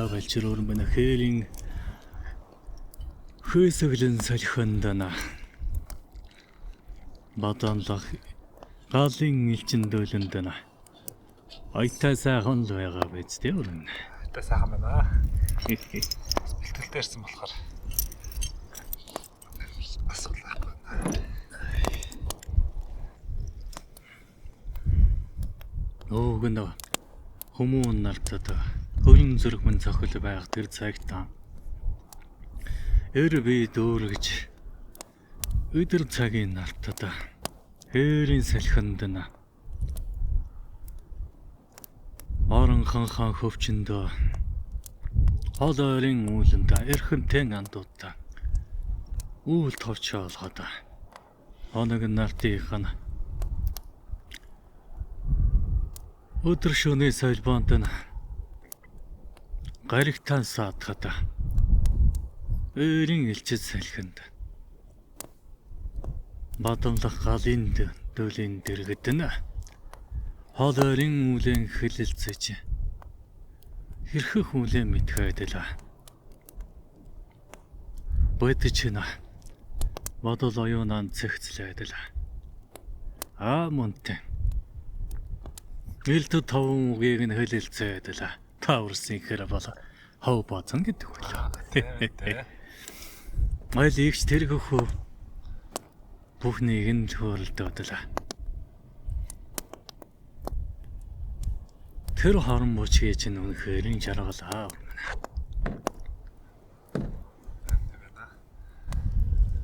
Авалчруур мэн хээрийн хөөсөглөн солихондана баданлах галын илчэндөлөндана айтаа сайхан л байгаа биз дээ өрн. Айтаа сайхан байна. Бэлтгэлтэй ирсэн болохоор асуудал байхгүй. Гэнэ хүмүүн нартад хөрөн зүрх мэн цохол байх тэр цагт би дөөргөж өдөр цагийн нартад хээрийн салхинд оронхон хан хөвчөнд хол ойрын үүлэнд эрхэнтэн андуудаа үйл товчоолгоод оног нартынхан өдөр шөнийн солбоонд гаригтан саатахад өөрийн элчэд салхинд бадамлах галын дөлийн дэргэдэн хол ойрын үүлэн хэлэлцэж хэрхэх үүлэн мэдхайдала бодчихна бодол оюунан цэгцлээдала мөнтэн Илт таван үгийг нь хэлэлцээдэл тааварсан ихэр бол хов бацан гэдэг байлаа. Майл ихч тэргөх бүхнийг нь хөөрөлдөөдлөө. Тэр хорон мөчгээ чинь үнэхээр нь жаргалаа.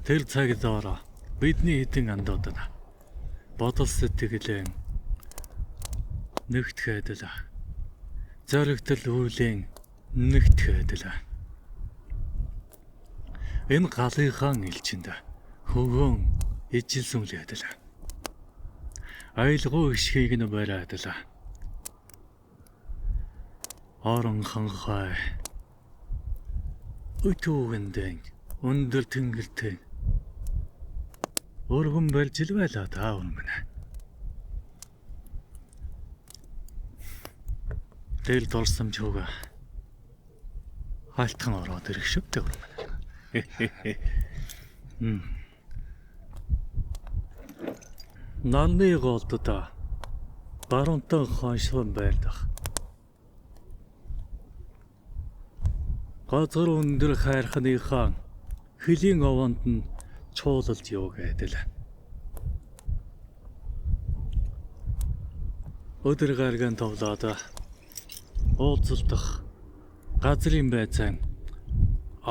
Тэр цагт ороо бидний хэдэн андууд бодол сэтгэлээ нэгтгэхэд зоригтол үүлэн нэгтгэхэд энэ галынхан элчэнд хөвөн ижилсүнлээд айлгуу ишхийг нь бариад орон ханхай өтөөгэндэн өндөр тэнгэртэй өргөн барьж л байлаа таавар минь. Тэл дурсамж хөг халтхан ороод ирэх шүтээ өрмөн. Нанны голдод баруунтан хоншон байлдах. Газар өндөр хайрхныхаа хөлийн овонд нь чуулалж явагдал. Өдөр гаргаан товлоод уулзалдах газрын байцаан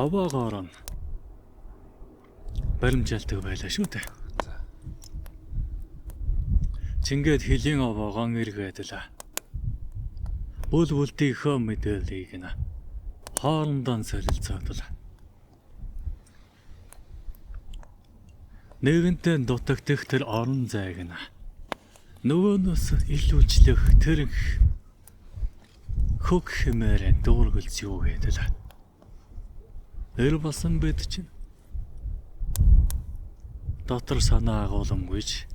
аваагоор нь баримжаалдаг байлаа шүү дээ. Чингээд хөлийн аваагаан эргээдэлээ. Бүлгүлтийнхөө мэдээллийг нь хоорондоо солилцоодол. Нэгэнтээ дутагдах тэр орон зайг нь нөгөөнөөс илүүчлэх тэр хөг хэмээрэн дүүргэлж юу гэдэл. Эр басан бид чинь дотор санаа агуулмгүйж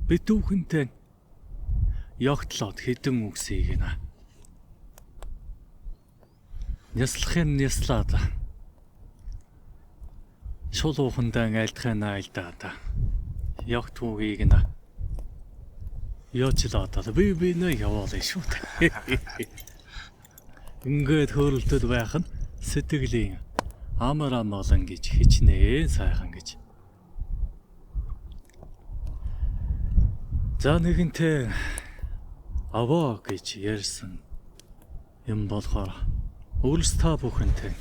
битүүхэнтэй ягтлоод хідэн үгсийг нь няслахын няслаад шулуухан айлтхан айлдаад ягт үгийг нь яочлаад би нэ яваалаа шүү дээ. Ингээд хөөрөлдөд байх нь сэтгэлийн амар амгалан гэж хичнээн сайхан гэж. За нэгэнтээ аваа гэж ярьсан юм болохоор өөрс та бүхэнтэй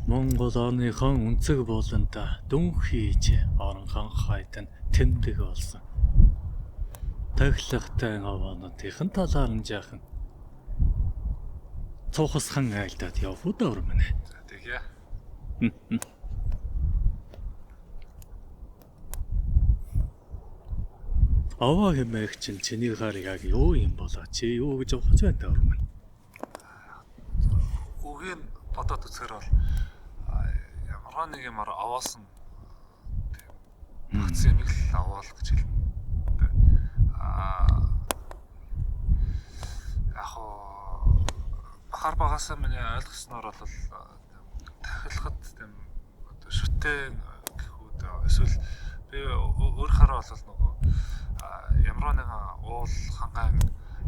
Монгол орныхон өнцөг болонта дүн хийж оронхон хайдан тэмдэг болсон. Таглагтай аваануудын талаар нь жаахан цуухасхан айлдаад явуу дөөрмөн. Тэгээ. Аваа хэмээх чинь чиний гар яг юу юм болоо чи юу гэж ухаж байна дөөрмөн. Үгийн бодоод үзэхээр бол ямар нэг юмар аваасан багц юм л аваал гэж хэлнэ. Яг хар багасаа миний ойлгосноор бол тахилахад тийм одоо шүтэн гэхүүд эсвэл би өөрөөр бол нөгөө ямар нэгэн уул хангаан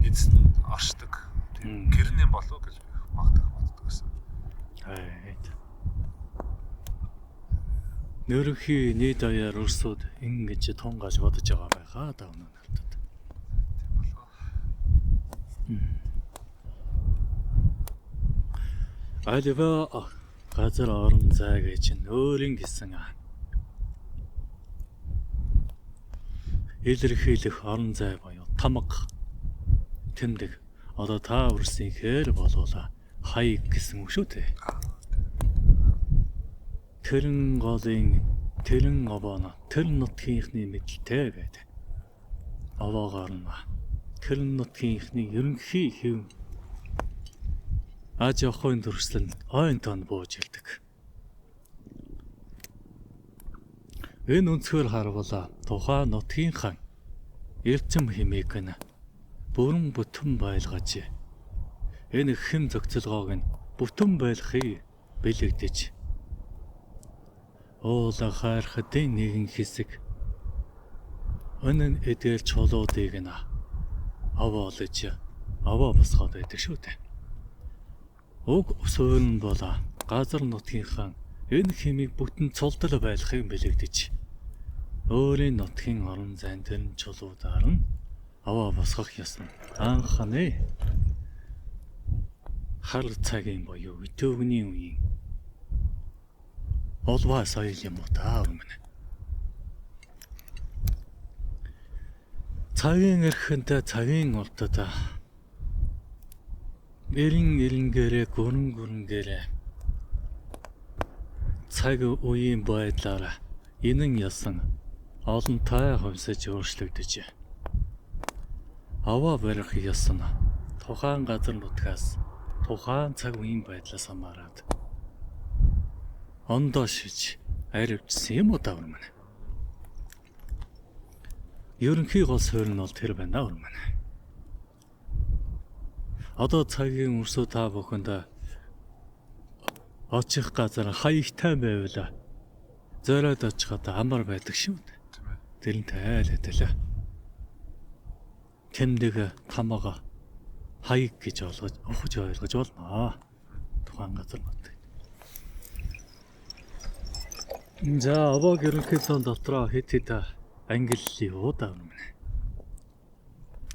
эзэн оршдог тийм гэрнэн болов гэж магтах байсан. Нөрөхийн нийт аяар өрсөд ингэж тунгааж бодож байгаа байхаа да өнөө нартад. Альва газар орон зай гэж нөөрийн гэсэн илэрхийлэх орон зай боёо тамга тэмдэг одоо та үрсэн хээр болоола хаяг гэсэн үг шүү дээ. Тэрэн голын тэрэн овоно тэр нутгийнхны мэдлэлтэй байдаг. Овоогоор нь тэр нутгийнхны ерөнхий хэв аж ахуйн төрслөнд ойн тон бууж илдэг. Энэ өнцгөр харвала тухайн нутгийнхаа эрдэм хэмээг нь бүрэн бүтэн байлгаж энэ хэм зохицолгоог нь бүтэн байлгахыг бэлэгдэж уула хайрхадын нэгэн хэсэг өнөн эдгээр чулуудыг нь аваалж аваа босгоод байдаг шүү дээ. Уг суурин бол газар нутгийнхаа энэ хэмийг бүтэн цулдал байлгахыг бэлэгдэж өөрийн нутгийн орон зайн тэрэн чулуудаар нь аваа босгох ёсны анхны хар цагийн боёо өтөвгний үеийн олваа соёл юм уу та өмнө. Цагийн эрхэнд цагийн уртад эрнгээрээ гүрэнгээрээ цаг үеийн байдлаар энэн ясан олонтой хувьсаж өөрчлөгдөж аваа барих ясан тухайн газар нутгаас тухайн цаг үеийн байдлаас хамаарат ондоо шиж аривчсан юм уу та өмнө. Ерөнхий гол суурь нь бол тэр байна өмнө. Одоо цагийн өрсөө та бүхэнд очих газар хаягтай байвал зориод очиход амар байдаг шүү дээ. Тэрнтэй айлталаа. Тэмдэг тамга хаяг гэж ухаж ойлгож болно. Тухайн газар нут. За овоог ерөнхийдөө дотроо хэд ангиллын уудаа өмнө.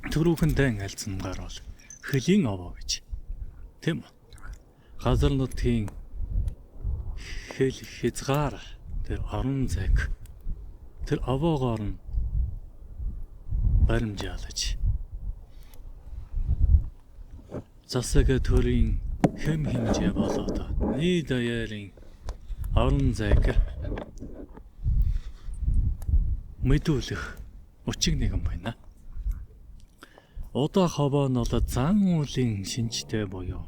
Түрүүхэндээ альцсангаар бол хөлийн овоо гэж. Тийм үү? Газар нутгийн хэл хязгаар тэр орон зайг тэр овоогоор нь баримжаалж засаг төрийн хэм хэмжээ болоод нийт даяарын орон зайг мэдүүлэх өчиг нэгэн байна. Удаа ховоо нь бол зан үйлийн шинжтэй буюу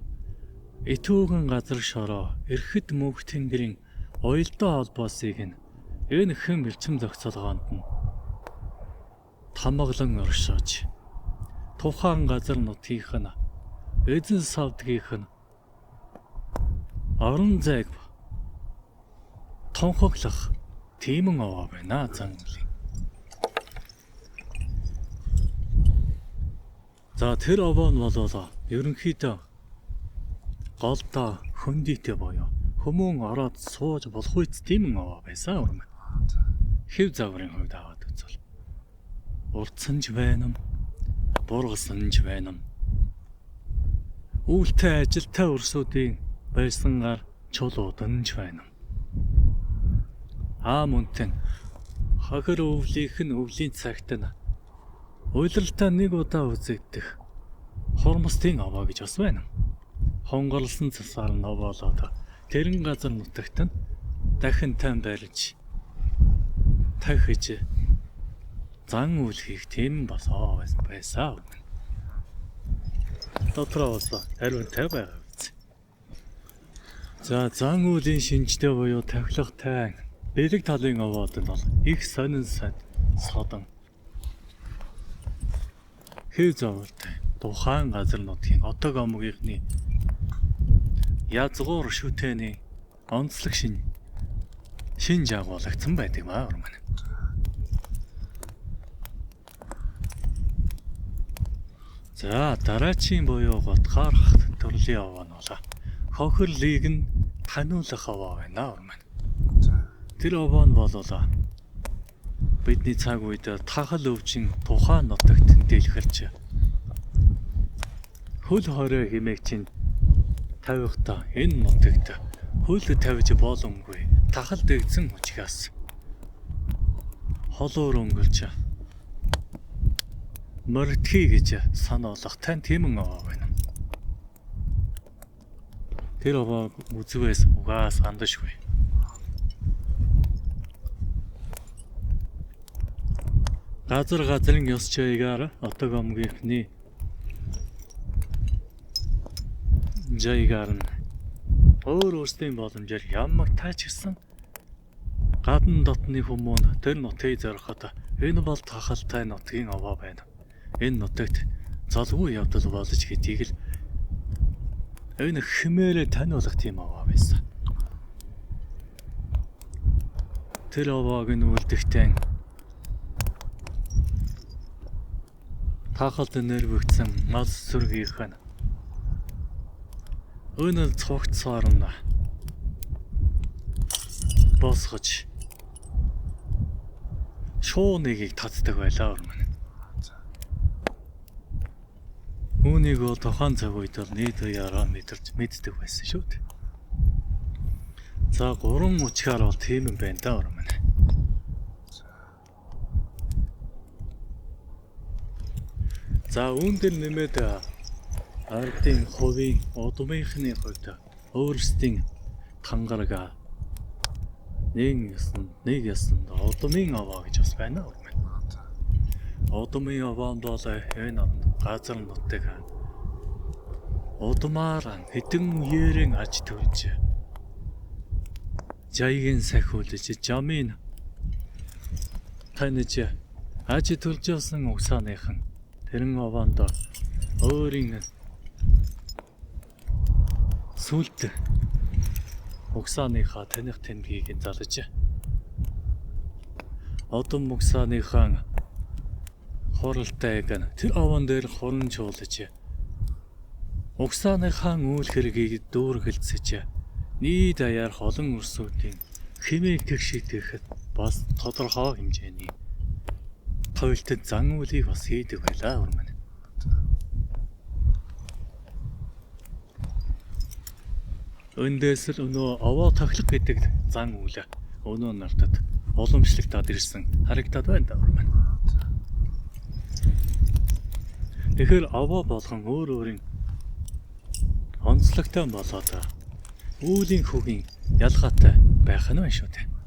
итүүгэн газар шороо эрхэд мөнх тэнгэрийн уялдаа холбоосыг нь энэ хэм бэлчим зохицолгоонд нь тамгалан оршиж тухайн газар нутгийнх нь эзэн савдгийнх нь орон зайг тонхоглох тийм овоо байна зан үйлийн. За тэр овоо нь бол ерөнхийдөө голдоо хөндийтэй боёо хүмүүн ороод сууж болох үст тийм овоо байсан юм. Хэв загварын хувьд аваад үзвэл урдсан ч байна, бургасан ч байна. Үүлтэй ажилтай өрсүүдийн байсангаар чулуудан ч байна. Мөнтэн хахир өвлийнх нь өвлийн цагт нь уйлралтай нэг удаа үзэгдэх хормостын овоо гэж бас байна. Хонгорлсон цасаар нь овоолоод тэрэн газар нутагт нь дахин тань барьж тахиж зан үйлхийг тийм босоо байсан. Дотроо бас ариунтай байгаа биз. За зан үйлийн шинжтэй буюу тавхилгатай бэлэг талын овоод нь бол их сонин содон хэв зовлтой тухайн газар нутгийн отог омгийнхны язгуур шүтээний онцлог шин жагуулагдсан байдаг маа урман. За дараачийн буюу гутгаар төрлийн овоо нь болоо. Хохирлыг нь таниулах овоо байна урман. Тэр овоо нь болоо бидний цаг үед тахал өвчин тухайн нутагт дэлгэрч хөл хорой хэмээх чинь тавихта энэ нутагт хөл тавьж боломгүй тахал дэгдсэн учраас холоор өнгөрч мөртхий гэж санаулах тань тиймэн овоо байна. Тэр овоо үзвээс угаас андашгүй. Газрын ёс чаягаар отог омгийнхний жаягаар нь өөрсдийн боломжоор ямар тач гисэн гадна дотны хүмүүн тэр нутгийг зориход энэ бол тахалтай нутгийн овоо байна. Энэ нутагт залгүй явдал болж гэдгийг л энэ хэмээрээ таниулах тийм овоо байсан. Тэр овоог нь үлдэхтэн тахалд нэрвэгдсэн мас сүргийнх нь өнөө цогцоор нь босгож шууныгийг татдаг байлаа урман. Үүнийг бол тохон цаг үед бол нийт яраа мэдэрч мэддэг байсан шүү дээ. За 3 учгаар бол тийм юм байна да урман. За үүндэр нэмээд ардын хувийн удмынхны хувьд өөрсдийн тангараг нэг ясанд удмын овоо гэж бас байна урман. Удмын овоо бол энэ газар нутаг удмаар хэдэн үеэрэн аж төрж жайгийн сахиулж жамын таньж аж төрж явсан угсааныхан тэрэн овоонд өөрийн сүлд угсааныхаа таних тэмдгийг залж одон угсааныхаа хоролтойг тэр овоон дээр хурамжуулж угсааныхаа үйл хэргийг дүүргэлцэж нийт даяар олон өрсүүдийн хэмээг тэгшийдэхэд бас тодорхой хэмжээний тойлтод зан үйлийг бас хийдэг байлаа урман. Өндөөс л өнөө овоо тохилох гэдэг зан үйл өнөө нартад уламжлагдаад ирсэн харагдаад байна да урман. Тэгэхээр овоо болгон өөр өөрийн онцлогтой болоод үүлийн хөгийн ялгаатай байх нь байна шүү дээ.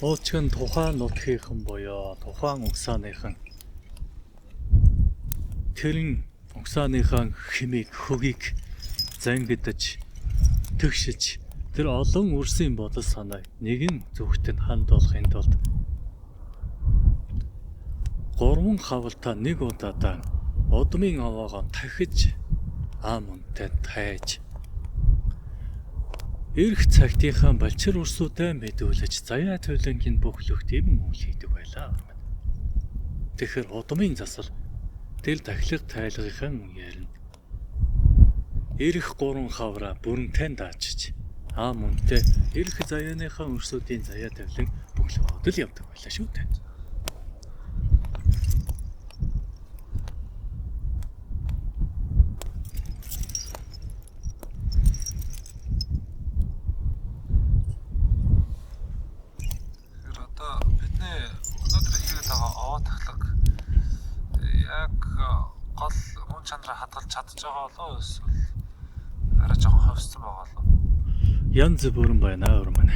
Уучгийн тухайн нутгийнхан буюу тухайн угсааныхан тэрэн угсааныхаа хэмээг хөгийг зангидаж тэгшиж тэр олон үрсийн бодол санааг нэгэн зүгтэн хандуулахын тулд 3 хавалтаа нэг удаадаа удмын овоогоо тахиж аамунтай тайж эрх цагтынхаа балчир урсуудаа мэдүүлж заяа төлөнгийн бүхлөх тийм үйл хийдэг байлаа. Тэгэхээр удмын засал тэл тахилга тайлгынхаа үеэр нь эрх 3 хавраа бүрэнтэй даачиж аамунтай эрх заяаныхаа урсуудын заяа тавилан бүхлөөд л явдаг байлаа шүү дээ. Чанараа хадгалж чадчих байгаа болоо эсвэл арай жоохон ховсцсон байгаа болоо. Янз бүрэн байна урман.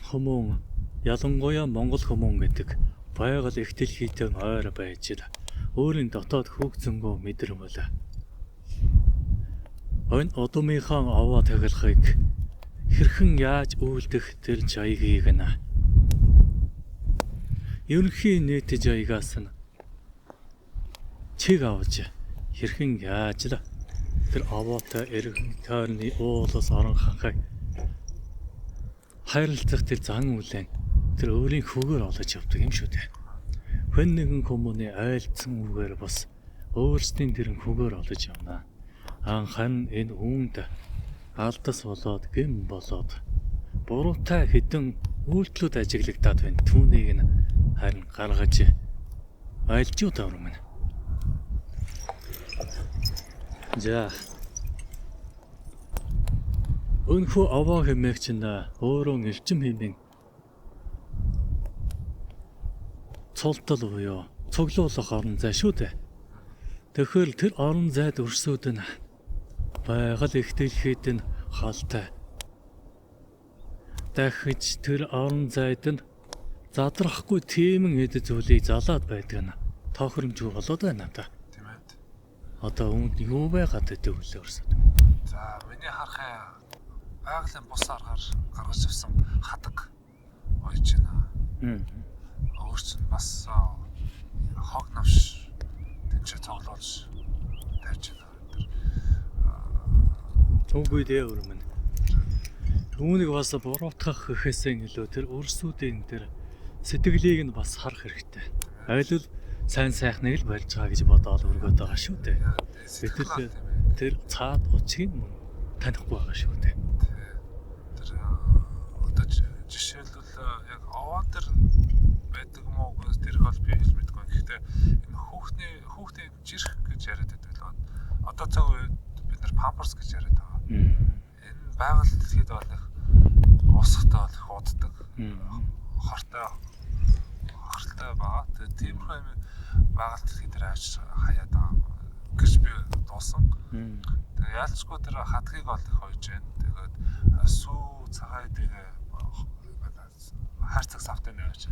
Хүмүүн ялангуяа Монгол хүмүүн гэдэг байгаль их дэлхийдээ ойр байж л өөрийн дотоод хөгцөнгөө мэдэрмэл. Энэ удмынхаа овоо тахилахыг хэрхэн яаж үйлдэх тэр жаягийг нь ерөнхий нийт жаягаас нь чиг авч хэрхэн яаж л тэр овоотой эргэн тойрны уулаас орон ханхай хайрлах тэр зан үлэн тэр өөрийн хүүгээр олж явдаг юм шүү дээ. Хэн нэгэн хүмүүний айлцсан үгээр бас өөрсдийн тэрэн хүүгээр олж явна. Анхан энэ үүнд алдас болоод гэм болоод буруутай хэдэн үйлдэлүүд ажиглагдаад байна. Түүнийг нь харин гаргаж айлж юу таврам. За өнхөө аваа хэмээх чинь өөрөө элчим хэмээн цолтол буюу цуглуулах орон зай шүү дээ. Тэгэхээр тэр орон зайд өрсөд нь байгаль их дэлхийд нь хаалтай. Дахиж тэр орон зайд нь задрахгүй тиймэн эд зүйлийг залаад байдаг нь тохиромжгүй болоод байна та. Тийм ээ. Одоо үүнд юу байгаад гэдэг үлээ өрсөд. За миний харахаа байгалийн бус аргаар гаргаж авсан хадаг ойж байна. Өөрчлөн бас хог навш тэнцээ тоглоулж тавьж байна. Түүгүй дээ өрмөн. Түүнийг бас буруутгах гэхээсээ илүү тэр өрсүүдийн тэр сэтгэлийг нь бас харах хэрэгтэй. Аль бол сайн сайхныг л барьж байгаа гэж бодоод өргөд байгаа шүү дээ. Гэтэл тэр цаад учрыг танихгүй байгаа шүү дээ. Тэр одоо жишээлбэл яг овоон дээр байдаг мó гэж тэр хол би хэлж мэдгүй. Гэхдээ энэ хүүхдээ жирэх гэж яриад байдаг л байна. Одоо цаг үед бид нар памперс гэж яриад байгаа. Энэ байгаль дэлхийд бол их усахтай бол их уддаг. Хортой байгаа. Тэгээ тиймэрхүү юм байгаль дэлхий дээр авч хаяад байгаа гэж би дуусан. Тэгээ ялцгүй тэр хадгийг бол их хойж байна. Тэгээд сүү цагаадыг хайрцаг савтын авч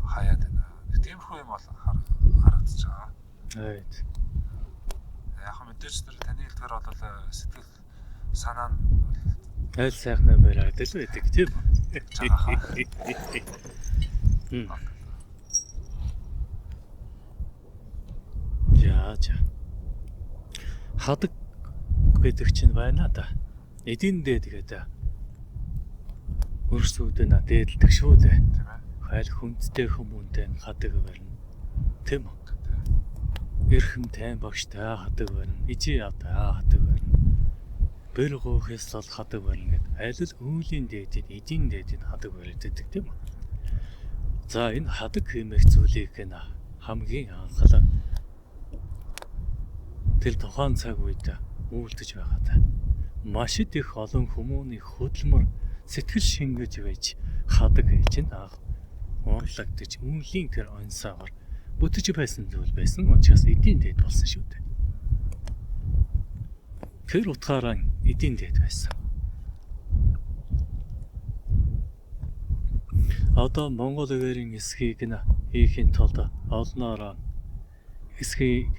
хаяад байна. Тиймэрхүү юм бол харагдаж байгаа. Right. Яг мэдээж тэр таны хэлдгээр бол сэтгэл санаа нь аль сайхнаа бариад л байдаг тийм. За. Хадаг гэдэг чинь байна да. Эдийн дээд гэдэг. Өрсүүд нь дээдэлдэг шүү дээ. Тийм ээ. Хайл хүндтэй хүмүүнтэй хадаг барина. Тийм үү? Эрхэмтэй багштай хадаг барина. Ижи ядаа хадаг барина. Бэр гоохээс л хадаг барина гэдэг. Аль л өөлийн дээдэд, эдийн дээдэд хадаг бариад байдаг тийм үү? За энэ хадаг хэмээх зүйлийг нь хамгийн анхлаа тэр тухайн цаг үед үйлдэж байгаадаа маш их олон хүмүүний хөдөлмөр сэтгэл шингэж байж хадаг гэж уурлагдаж өвлийн тэр онсоор бүтэж байсан зүйл байсан учраас эдийн дээд болсон шүү дээ. Тэр утгаараа эдийн дээд байсан. Одоо Монгол өвөрийн эсхийг нь хийхин тулд олноороо эсхийг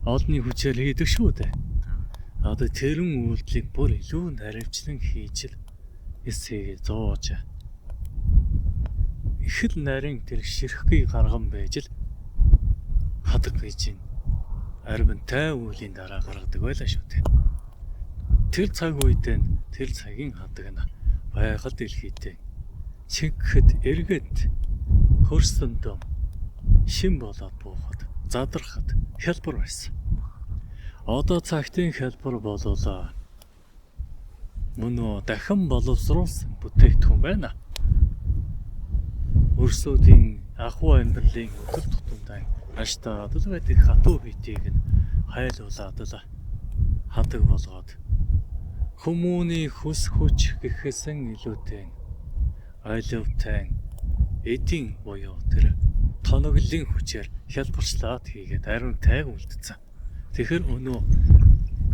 олны хүчээр хийдэг шүү дээ. Одоо тэрэн үйлдэлийг бүр илүү наривчлан хийж л эсхийг зоож их л нарийн тэр ширхгийг гарган байж л хадаг гэж арвинтай үеийн дараа гаргадаг байлаа шүү дээ. Тэр цаг үед тэр цагийн хадаг нь байгаль дэлхийд чигхэд эргээд хөрсөн дом шин болоод буухад задрахад хялбар байсан. Одоо цагтын хялбар болуулаа. Мөн дахин боловсруулсан бүтээгдэхүүн байна. Өрсүүдийн ахуй амьдралын өдөр тутамдаа аштаад л байдаг хатуу биетийг нь хайлуулаад л хадаг болгоод хүмүүний хүс хүч гэхээсэн илүүтэй айлвтай эдийн буюу тэр тоноглолын хүчээр хялбарчлаад хийгээд ариун тайг үлдсэн. Тэгэхээр өнөө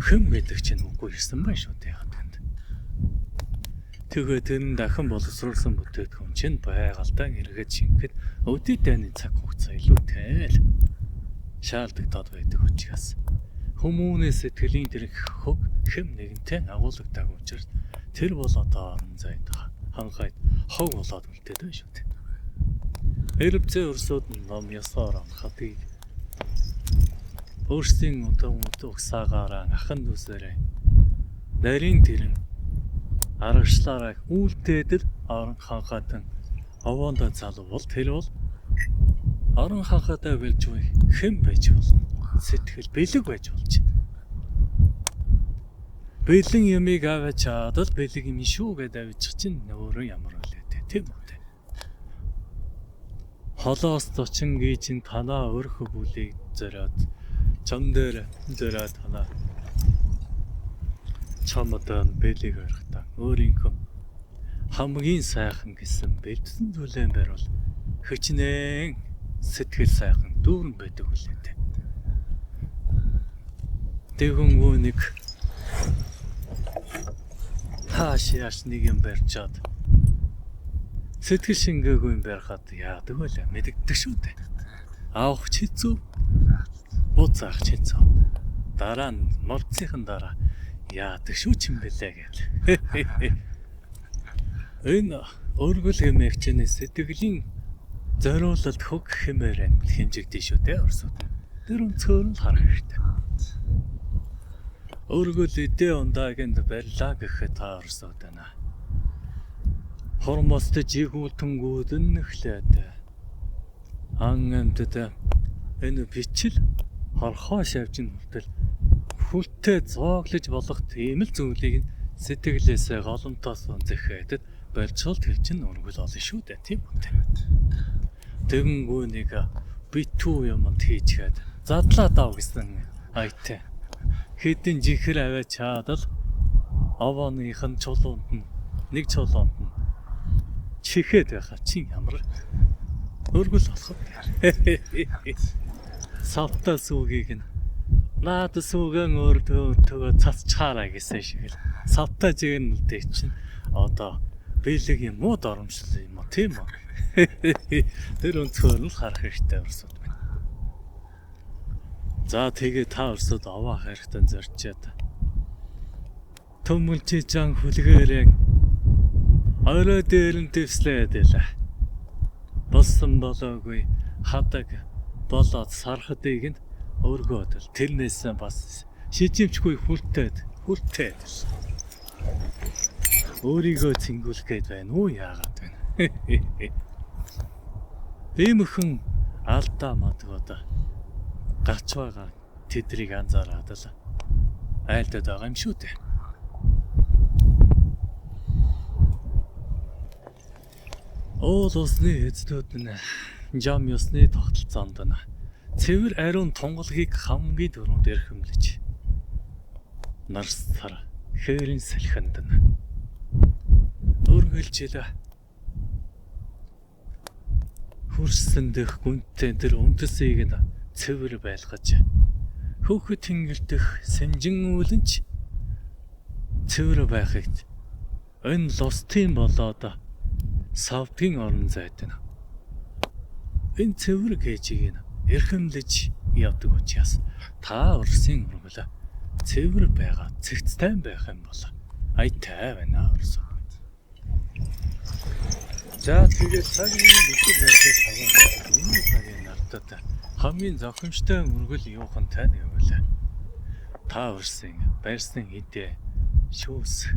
хэм гэдэг чинь үгүй ирсэн байх шүү дээ хатганд. Тэгээд энэ дахин боловсруулсан бүтээгдэхүүн чинь байгальтай эргээд шингэхэд өдөө дайны цаг хугацаа илүүтэй л шаардлагатаад байдаг учраас хүмүүний сэтгэлийн тэр хөг хэм нэгэнтэй агуулгадаг учраас Тэр бол одоо орон зайд хангайд хог болоод үлдээд байна шүү дээ. Эрбцээ өрсөд ном ёсоор хатыг өөрсдийн өдөө угсаагаараа ахан дүүсээрээ нарийн тэрэн аргачлаараа үлдээдэл орон ханхатан овоондоо залвал тэр бол орон ханхатай билж буй хэн байж болно. Сэтгэл бэлэг байж болж байна. Бэлэн ямиг аваад чадвал бэлэг юм шүү гэдэг авчих чинь өөрөө ямар үлээдэ тийм үү? Холоос зочин гийчин танаа өрхө бүлийг зориод чам дээр зориод танаа чамдан бэлэг өрхтаа өөрийнхөө хамгийн сайхан гэсэн бэлдсэн зүйлэн барьвал хүчнээ сэтгэл сайхан дүүрэн байдаг үлээдэ. Тэгүнгүү нэг хаашааш нэг юм барьчаад сэтгэл шингээгүй юм барихад яадаг вэ? Мэддэг шүү дээ. Авах ч хэцүү, буцаах ч хэцүү. Дараа нь морцын дараа яадаг шүү ч юм бэлээ гэл. Энэ өргөл хэмээгчний сэтгэлийн зориулалт хөг хэмээр хэмжигдэж шүү дээ орсууд. Тэр өнцгөр нь харах хэрэгтэй. Өргөл эдээ ундаагэнд барьлаа гэхэд та орсууд байна. Хормост жигүүлтэнгүүд нэхлээд ан амьтад энэ бичил хорхоо шавжин хүртэл хүлтээ зооглож болох тийм л зүйлийг сэтгэлээсээ голомтоос зэхээдэд барьцуул хэлчин өргөл олно шүү дээ тийм үү. Тэгэнгүү нэг битүү юмд хийчгээд задлаа дав гэсэн айтай. Хэдэн жихэр аваа чадал овооныхын чулуунд нь нэг чулуунд нь чихээд байхаа чи ямар өргөл болох вэ? Савта сүгийг нь наад сүгэн өөртөө цацчаараа гэсэн шиг л савта жигнэлтэй чинь одоо бэлэг юм уу доромжлол юм уу тийм үү? Тэр өнцгөр нь харах хэрэгтэй өрсөд байна. За тэгээ та өрсөд овоо хайртан зорчоод төмөлчи жан хүлгээрэн орой дээр нь дэвслээд байлаа. Болсон болоогүй хадаг болоод сархадыг нь өргөөдөл тэрнээс бас шижимчгүй хүлтээд өөрийгөө цэнгүүлэх гээд байна уу яагаад байна. Бэмхэн алдаа мадгоод гарч байгаа тэдрийг анзаараад л айлдаад байгаа юм шүү дээ. Оол усны эзлүүд нь жам ёсны тогтолцоонд нь цэвэр ариун тунгалгийг хамгийн дөрөнд эрхэмлэж нарс сар хээрийн салхинд нь өргөлжил хөрсөн дэх гүнтэй тэр үндэсийг нь цэвэр байлгаж хөөхөт тэнгэлдэх сэнжин үүлэнч цэвэр байхыг энэ лостын болоод савтгийн орон зайд нь энэ цэвэр гэжийг нь эрхэмлэж явдаг учраас та Орсын өргөл цэвэр байгаа цэгцтэй байх юм бол айтай байна орс. За тэгээд цагийн мэдээ байцаа цагаан энэ цагийн нартад хамгийн зохимжтой өргөл юухан тань гэвэл та Орсын байрсан хэдэ шүүс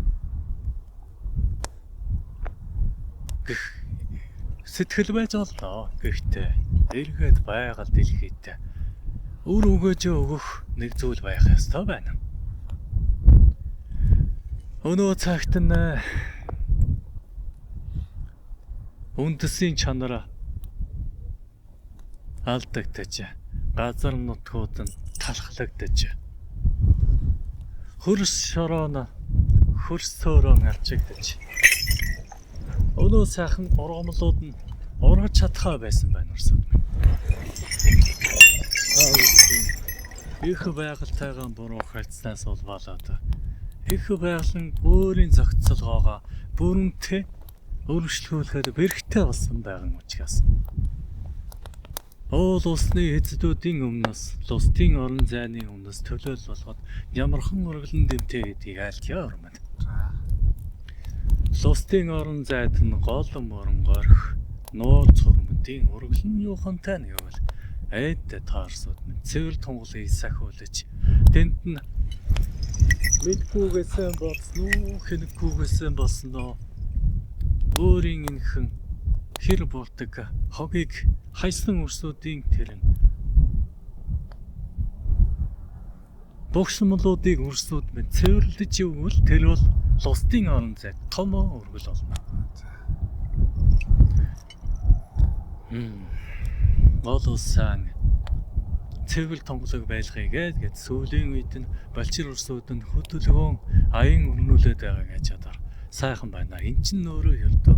сэтгэл байж болоо. Гэхдээ эргээд байгаль дэлхийд өр өгөөж өгөх нэг зүйл байх ёстой байна. Өнөө цагт нь үндэсийн чанар алдагдаж, газар нутгууд нь талхлагдаж, хөрс шороо хөрсөөрөө арчигдаж өнөө сайхан ургамлууд нь ургаж чадхаа байсан байна орсод. Их байгальтайгаа буруу харьцснаас болоод их байгаль нь өөрийн зохицолгоогоо бүрэнтэй өргөжлүүлэхэд бэрхтээ болсон байгаа учраас оол усны эзэдүүдийн өмнөөс лустын орон зайны өмнөөс төлөөл болгоод ямархан өргөлн дэвтэй гэдгийг айлтгаа өрмөд. Лустын орон зайд нь гол мөрөн горих нуур цурмдын ургалн юухантай нь явал айдтай таарсууд минь цэвэр тунгалыг сахиулж тэнд нь мэдгүйгээсэн болсон уу хэнэггүйгээсэн болсон уу өөрийн инхэн хэр бурдаг хогийг хайсан өрсүүдийн тэрэн богшмолуудыг өрсүүд минь цэвэрлэж өгвөл тэр бол лустын орон зайд томоо өргөл болно. Олоосан цэвэр тонголог байлгыг гээд сүүлийн үед нь балчир өрсүүд нь хөдөлгөөн аян өрнүүлээд байгааг ачаадаар сайхан байна. Энд чинь өөрөө ердөө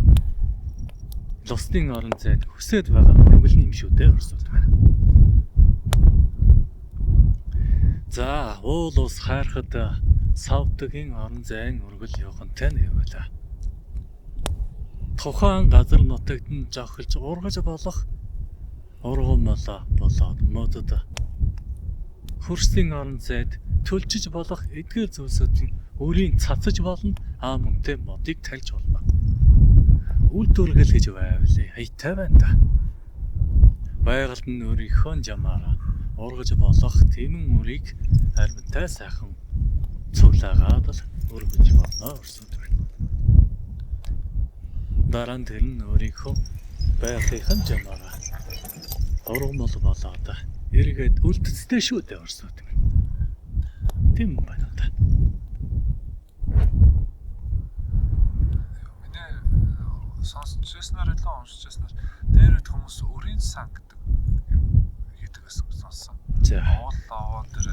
лустын орон зайд хүсээд байгаа өргөл юм шүү дээ өрсүүд байна. За, уул ус хайрхад савдгийн орон зайн өргөл явахантай нь явуулаа. Тухайн газар нутагт нь жохилж ургаж болох ургамлаа болоод модод хөрсийн орон зайд төлжиж болох эдгээр зүйлсүүдийн өрийн цацаж болно мөнтэй модыг тальж болно. Үйлдвэргэл гэж байвлаа. Хаятай байна да. Байгальд нь өөрийнхөө жамаараа ургаж болох тэмэн үрийг харьмантай сайхан цуглаагаад л өргөж болно өрсөд байна. Дараа нь тэр нь өөрийнхөө байгалийн жамаараа ургамал болоод эргээд үлдцтэй шүү дээ өрсөд байна. Тийм байна да. Миний сонсч ирснээр илүү уншиж ирснээр дээр үед хүмүүс өрийн сан гэдэг хийдэг гэсэн сонссон. За. Уул аваа дээр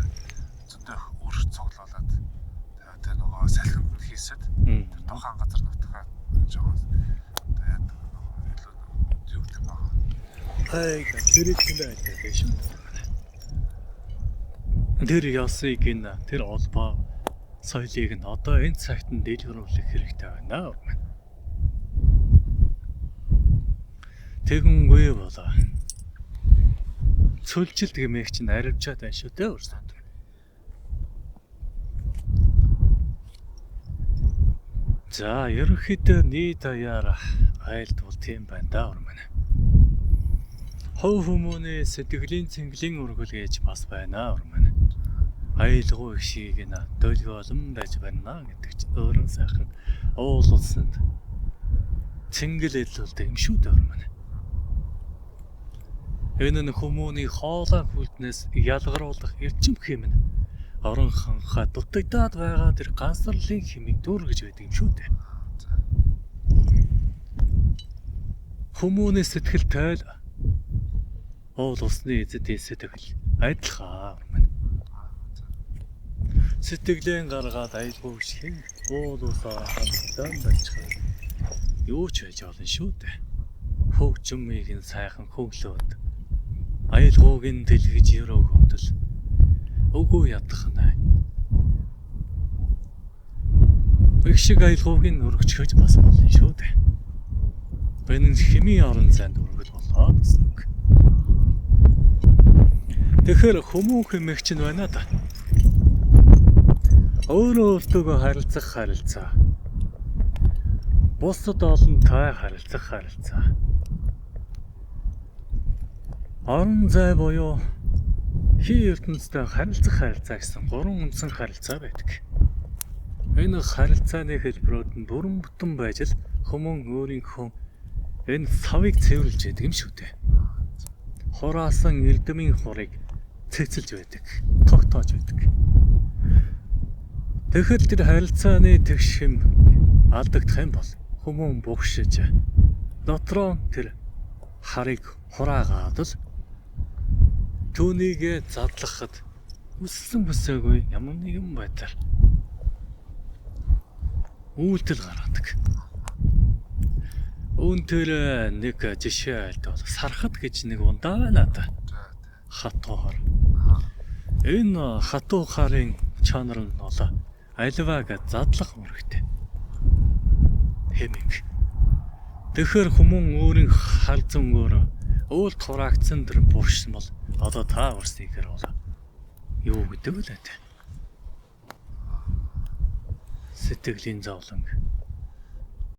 зөндөх өр цуглуулад тэгээ нөгөө салхинд нь хийсэд тэр тухайн газар нутгаа жоохон тэгээд юу гэдэг нь тэр их юм байдаг шүү. Тэр ясыг ин тэр олбоо соёлыг нь одоо энэ цагт нь дэлгэрүүлэх хэрэгтэй байна. Тэгэнгүй болоо. Цөлжилт гэмээх чинь аривчаад байна шүү дээ өрсөд. За, ерөнхийдөө нийт аяар айлтвал тийм байна да урман. Хов хүмүүний сэтгэлийн цэнгэлийн өргөл гэж бас байна урман. Айлгуу их шиг н долгиолон байж байна гэдэг чинь өөрөө сайхан уул улсанд цэнгэл илүүлдэг юм шүү дээ урман. Энэ нь хүмүүний хоолой хүлтнээс ялгаруулах эрчим хэмнэ. Орон ханхаа дутагдаад байгаа тэр ганцлалын хэмийг дүүргэж байдаг юм шүү дээ. Хүмүүний сэтгэл тойл уул усны эзэдийн сэтгэл адилхан юм. Сэтгэлэн гаргаад айлгүй шиг уул усаа хамтдан байцгаа. Юу ч байж болно шүү дээ. Хөгжмийг нь сайхан хөглөөд айлгууг нь дэлгэж өрөөгөөд л үгүй ядах нэ. Их шиг айлгууг нь өргөчхөж бас болно шүү дээ. Энэ хэмийн орон зайд өргөл болоо гэсэн үг. Тэгэхээр хүмүүн хэмээх чинь байна да. Өөрөө өөртөө харилцаа. Бусад олонтой харилцаа. Орон зай буюу хий ертөнцтэй харилцаа гэсэн гурван үндсэн харилцаа байдаг. Энэ харилцааны хэлбэрүүд нь бүрэн бүтэн байж л хүмүүн өөрийнхөө энэ савыг цэвэрлж байдаг юм шүү дээ. Хураасан эрдэмийн хурыг цэцэлж байдаг, тогтоож байдаг. Тэгэхээр тэр харилцааны тэгшим алдагдах юм бол хүмүүн бугшиж дотроо тэр харыг хураагаад л түүнийг задлахад үссэн бүсээгүй ямар нэгэн байдлаар үйлдэл гаргадаг. Үүнтэй нэг жишээ айлтвал сархад гэж нэг ундаа байна да. Хатуу хар. Энэ хатуу харын чанар нь бол альвааг задлах үүрэгтэй. Хэмиг. Тэгэхээр хүмүүн өөрийн халзангөөр уул тураагдсан тэр буушсан бол одоо та урсныхэр бол юу гэдэг вэ? Сэтгэлийн зовлон